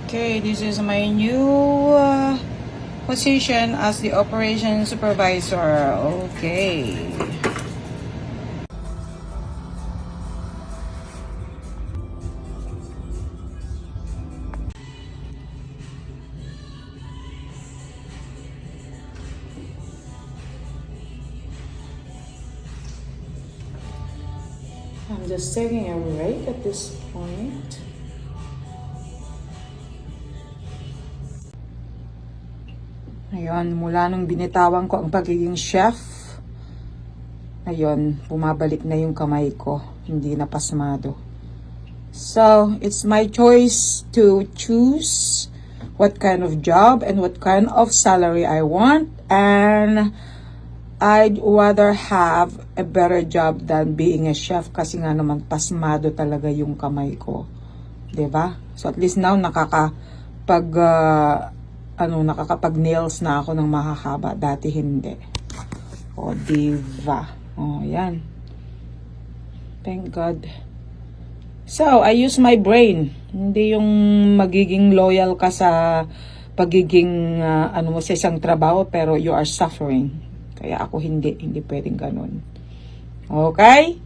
Okay, this is my new position as the operation supervisor. Okay. I'm just taking a break at this point. Ayun, mula nung binitawan ko ang pagiging chef, ayun, bumabalik na yung kamay ko. Hindi na pasmado. So, it's my choice to choose what kind of job and what kind of salary I want. And I'd rather have a better job than being a chef kasi nga naman pasmado talaga yung kamay ko. 'Di ba? So at least now nakakapag-nails na ako ng mahahaba. Dati hindi. O, diva. O, yan. Thank God. So, I use my brain. Hindi yung magiging loyal ka sa pagiging, mo sa isang trabaho, pero you are suffering. Kaya ako hindi pwedeng ganun. Okay?